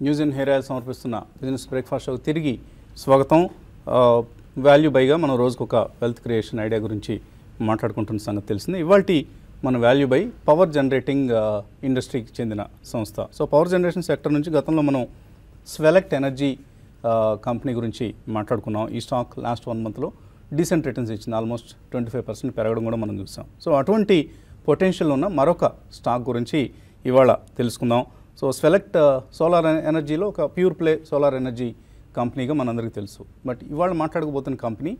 News and hair oil సమర్పిస్తున్న business breakfast షోకి తిరిగి స్వాగతం. వాల్యూ బైగా మనం రోజుకు ఒక వెల్త్ క్రియేషన్ ఐడియా గురించి మాట్లాడుకుంటున్న సంగతి తెలిసింది. ఇవాల్టి మన వాల్యూ బై పవర్ జనరేటింగ్ ఇండస్ట్రీకి చెందిన సంస్థ. సో పవర్ జనరేషన్ సెక్టర్ నుంచి గతంలో మనం స్వెలెక్ట్ ఎనర్జీ కంపెనీ గురించి మాట్లాడుకున్నాం. ఈ స్టాక్ లాస్ట్ 1 మంత్లో డీసెంట్ రిటర్న్స్ ఇచ్చింది. ఆల్మోస్ట్ 25% పెరగడం కూడా మనం చూసాం. సో అటువంటి పొటెన్షియల్ ఉన్న మరొక స్టాక్ గురించి ఇవాళ తెలుసుకుందాం. సో స్వెలెక్ట్ సోలార్ ఎనర్జీలో ఒక ప్యూర్ ప్లే సోలార్ ఎనర్జీ కంపెనీగా మనందరికీ తెలుసు. బట్ ఇవాళ మాట్లాడకపోతున్న కంపెనీ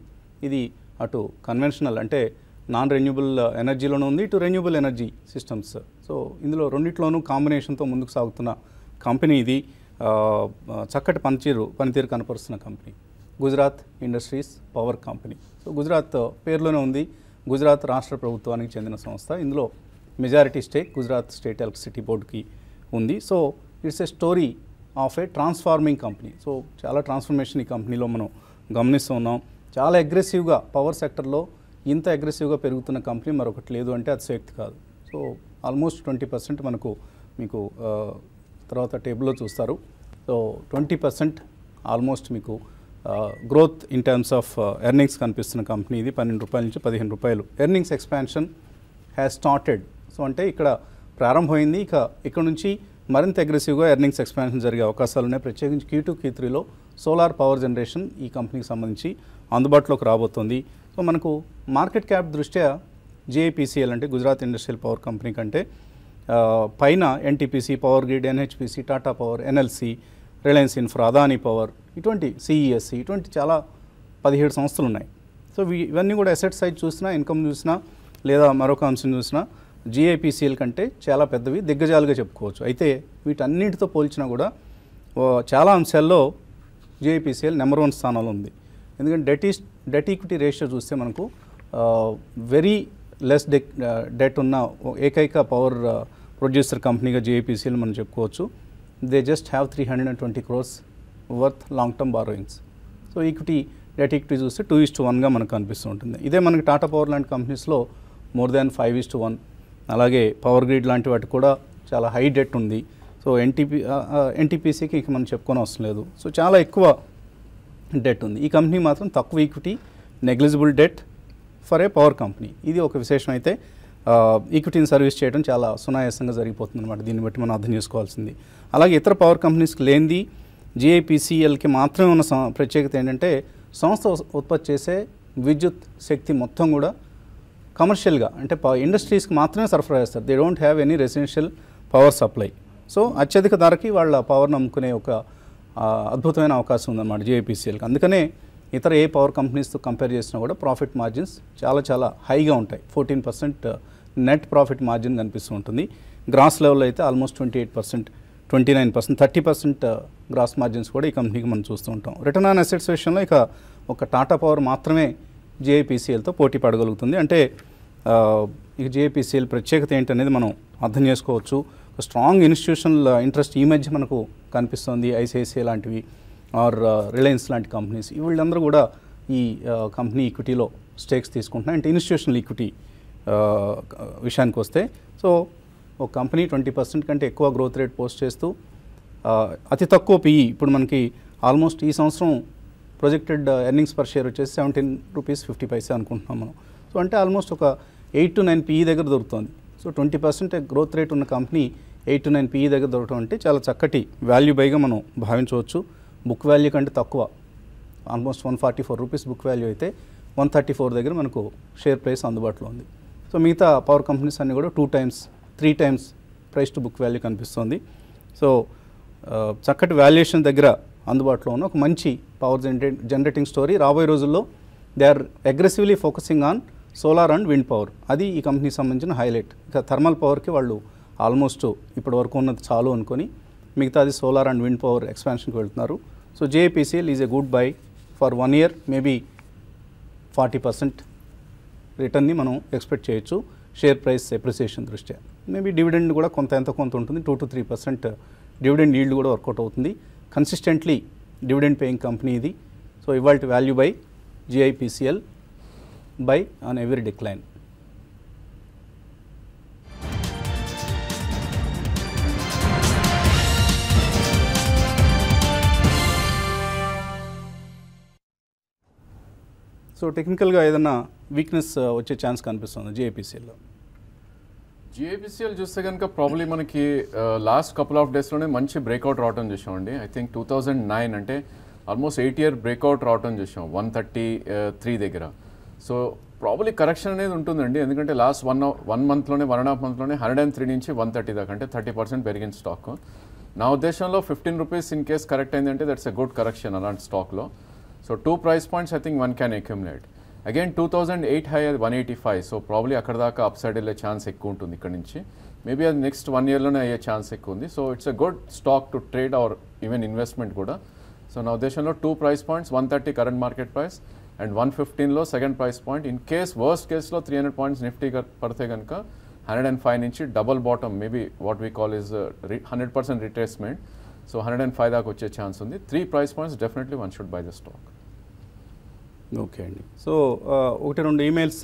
ఇది అటు కన్వెన్షనల్ అంటే నాన్ రెన్యూబుల్ ఎనర్జీలోనూ ఉంది, ఇటు రెన్యూబుల్ ఎనర్జీ సిస్టమ్స్. సో ఇందులో రెండిట్లోనూ కాంబినేషన్తో ముందుకు సాగుతున్న కంపెనీ ఇది. చక్కటి పనితీరు కనపరుస్తున్న company Gujarat industries power company. So Gujarat పేరులోనే ఉంది. గుజరాత్ రాష్ట్ర ప్రభుత్వానికి చెందిన సంస్థ. ఇందులో majority stake Gujarat state electricity బోర్డుకి ఉంది. So it's a story of a transforming company. So చాలా ట్రాన్స్ఫర్మేషన్ ఈ కంపెనీలో మనం గమనిస్తూ ఉన్నాం. చాలా అగ్రెసివ్గా పవర్ సెక్టర్లో ఇంత అగ్రెసివ్గా పెరుగుతున్న కంపెనీ మరొకటి లేదు అంటే అతిశయోక్తి కాదు. సో ఆల్మోస్ట్ 20% మీకు తర్వాత టేబుల్లో చూస్తారు. సో 20% ఆల్మోస్ట్ మీకు growth in terms of earnings కనిపిస్తున్న కంపెనీ ఇది. 12 రూపాయల నుంచి 15 రూపాయలు earnings expansion has started. So అంటే ఇక్కడ ప్రారంభమైంది. ఇక్కడ నుంచి మరింత అగ్రెసివ్గా ఎర్నింగ్స్ ఎక్స్పాన్షన్ జరిగే అవకాశాలు ఉన్నాయి. ప్రత్యేకించి Q2, Q3లో సోలార్ పవర్ జనరేషన్ ఈ కంపెనీకి సంబంధించి అందుబాటులోకి రాబోతుంది. సో మనకు మార్కెట్ క్యాప్ దృష్ట్యా JPCL అంటే గుజరాత్ ఇండస్ట్రియల్ పవర్ కంపెనీ కంటే పైన NTPC, power grid, NHPC, Tata power, NLC, Reliance infra, Adani power, ఇటువంటి CESC ఇటువంటి చాలా 17 సంస్థలు ఉన్నాయి. సో ఇవన్నీ కూడా అసెట్ సైడ్ చూసినా, ఇన్కమ్ చూసినా లేదా మరొక అంశం చూసినా GIPCL కంటే చాలా పెద్దవి, దిగ్గజాలుగా చెప్పుకోవచ్చు. అయితే వీటన్నిటితో పోల్చినా కూడా చాలా అంశాల్లో GIPCL నెంబర్ 1 స్థానంలో ఉంది. ఎందుకంటే డెట్ ఈక్విటీ రేషియో చూస్తే మనకు వెరీ లెస్ డెట్ ఉన్న ఏకైక పవర్ ప్రొడ్యూసర్ కంపెనీగా GIPCL మనం చెప్పుకోవచ్చు. They just have 320 crores worth long term borrowings. So det equity చూస్తే 2:1గా మనకు కనిపిస్తూ ఉంటుంది. ఇదే మనకి టాటా పవర్ లాంటి కంపెనీస్లో మోర్ దాన్ 5:1. అలాగే పవర్ గ్రిడ్ లాంటి వాటికి కూడా చాలా హై డెట్ ఉంది. సో NTPCకి ఇక మనం చెప్పుకొని అవసరం లేదు. సో చాలా ఎక్కువ డెట్ ఉంది. ఈ కంపెనీ మాత్రం తక్కువ equity, negligible debt for a power company. ఇది ఒక విశేషం. అయితే ఈక్విటీని సర్వీస్ చేయడం చాలా సునాయాసంగా జరిగిపోతుంది అనమాట. దీన్ని బట్టి మనం అర్థం చేసుకోవాల్సింది. అలాగే ఇతర పవర్ కంపెనీస్కి లేనిది GIPCLకి మాత్రమే ఉన్న ప్రత్యేకత ఏంటంటే సంస్థ ఉత్పత్తి చేసే విద్యుత్ శక్తి మొత్తం కూడా కమర్షియల్గా అంటే ఇండస్ట్రీస్కి మాత్రమే సరఫరా చేస్తారు. They don't have any residential power supply. So అత్యధిక ధరకి వాళ్ళ పవర్ నమ్ముకునే ఒక అద్భుతమైన అవకాశం ఉందన్నమాట GIPCLకి. అందుకనే ఇతర ఏ పవర్ కంపెనీస్తో కంపేర్ చేసినా కూడా ప్రాఫిట్ మార్జిన్స్ చాలా హైగా ఉంటాయి. 14% నెట్ ప్రాఫిట్ మార్జిన్ కనిపిస్తూ ఉంటుంది. గ్రాస్ లెవెల్లో అయితే ఆల్మోస్ట్ 28%, 29%, 30% గ్రాస్ మార్జిన్స్ కూడా ఈ కంపెనీకి మనం చూస్తూ ఉంటాం. రిటర్న్ ఆన్ అసెట్స్ విషయంలో ఒక టాటా పవర్ మాత్రమే GIPCLతో పోటీ పడగలుగుతుంది. అంటే ఇక GIPCL ప్రత్యేకత ఏంటనేది మనం అర్థం చేసుకోవచ్చు. స్ట్రాంగ్ ఇన్స్టిట్యూషనల్ ఇంట్రెస్ట్ ఈ మధ్య మనకు కనిపిస్తుంది. ICICI లాంటివి ఆర్ రిలయన్స్ లాంటి కంపెనీస్ వీళ్ళందరూ కూడా ఈ కంపెనీ ఈక్విటీలో స్టేక్స్ తీసుకుంటున్నాయి. అంటే ఇన్స్టిట్యూషనల్ ఈక్విటీ విషయానికి వస్తే సో ఒక కంపెనీ 20% కంటే ఎక్కువ గ్రోత్ రేట్ పోస్ట్ చేస్తూ అతి తక్కువ PE ఇప్పుడు మనకి ఆల్మోస్ట్ ఈ సంవత్సరం ప్రొజెక్టెడ్ ఎర్నింగ్స్ పర్ షేర్ వచ్చేసి 17.50 రూపీస్ అనుకుంటున్నాం మనం. సో అంటే ఆల్మోస్ట్ ఒక 8 to 9 PE దగ్గర దొరుకుతుంది. సో 20% గ్రోత్ రేట్ ఉన్న కంపెనీ 8 to 9 PE దగ్గర దొరకడం అంటే చాలా చక్కటి వాల్యూ బైగా మనం భావించవచ్చు. బుక్ వాల్యూ కంటే తక్కువ, ఆల్మోస్ట్ 144 రూపీస్ బుక్ వాల్యూ అయితే 134 దగ్గర మనకు షేర్ ప్రైస్ అందుబాటులో ఉంది. సో మిగతా పవర్ కంపెనీస్ అన్నీ కూడా 2 times 3 times price to book value కనిపిస్తుంది. సో చక్కటి వాల్యుయేషన్ దగ్గర అందుబాటులో ఉన్న ఒక మంచి పవర్ జనరేటింగ్ స్టోరీ. రాబోయే రోజుల్లో they are aggressively focusing on solar and wind power. అది ఈ కంపెనీకి సంబంధించిన హైలైట్. ఇక థర్మల్ పవర్కి వాళ్ళు ఆల్మోస్ట్ ఇప్పటి వరకు ఉన్నది చాలు అనుకొని మిగతాది సోలార్ అండ్ విండ్ పవర్ ఎక్స్పాన్షన్కి వెళ్తున్నారు. So JPCL is a good bye for 1 year. Maybe 40% రిటర్న్ని మనం ఎక్స్పెక్ట్ చేయొచ్చు షేర్ ప్రైస్ ఎప్రిసియేషన్ దృష్ట్యా. మేబీ డివిడెండ్ కూడా కొంత ఉంటుంది. 2 to 3% డివిడెండ్ ఈల్డ్ కూడా వర్కౌట్ అవుతుంది. కన్సిస్టెంట్లీ డివిడెండ్ పేయింగ్ కంపెనీ ఇది. సో ఇవాల్టి value by GIPCL by on every decline. So టెక్నికల్గా ఏదైనా వీక్నెస్ వచ్చే ఛాన్స్ కనిపిస్తుంది జిఐపిసిఎల్లో? జిఐపిసిఎల్ చూస్తే కనుక ప్రాబ్లీ మనకి లాస్ట్ కపుల్ ఆఫ్ డేస్లోనే మంచి బ్రేక్అవుట్ రావటం చూసామండి. ఐ థింక్ 2009 అంటే ఆల్మోస్ట్ 8 year బ్రేక్అవుట్ రావటం చూసాం 133 దగ్గర. సో ప్రాబ్లీ కరెక్షన్ అనేది ఉంటుందండి, ఎందుకంటే లాస్ట్ 1 monthలోనే 1.5 monthలోనే 103 నుంచి 130 దాకా అంటే 30% పెరిగిన స్టాక్. నా ఉద్దేశంలో 15 రూపీస్ ఇన్ కేస్ కరెక్ట్ అయిందంటే దట్స్ ఎ గుడ్ కరెక్షన్ అలాంటి స్టాక్లో. So 2 price points I think one can accumulate. Again 2008 high అది 185. సో ప్రాబ్లీ అక్కడ దాకా అప్ సైడ్ వెళ్ళే ఛాన్స్ ఎక్కువ ఉంటుంది ఇక్కడ నుంచి. మేబీ అది నెక్స్ట్ 1 yearలోనే అయ్యే ఛాన్స్ ఎక్కువ ఉంది. So it's a good stock to trade or even investment కూడా. సో నా ఉద్దేశంలో 2 price points, 130 current market price and 115లో second price point. In case worst కేస్లో 300 points నిఫ్టీ పడితే కనుక 105 నుంచి double bottom maybe what we call is 100% retracement. So 105 దాకా వచ్చే ఛాన్స్ ఉంది. 3 price points definitely one should buy the stock. Okay అండి. So 1-2 emails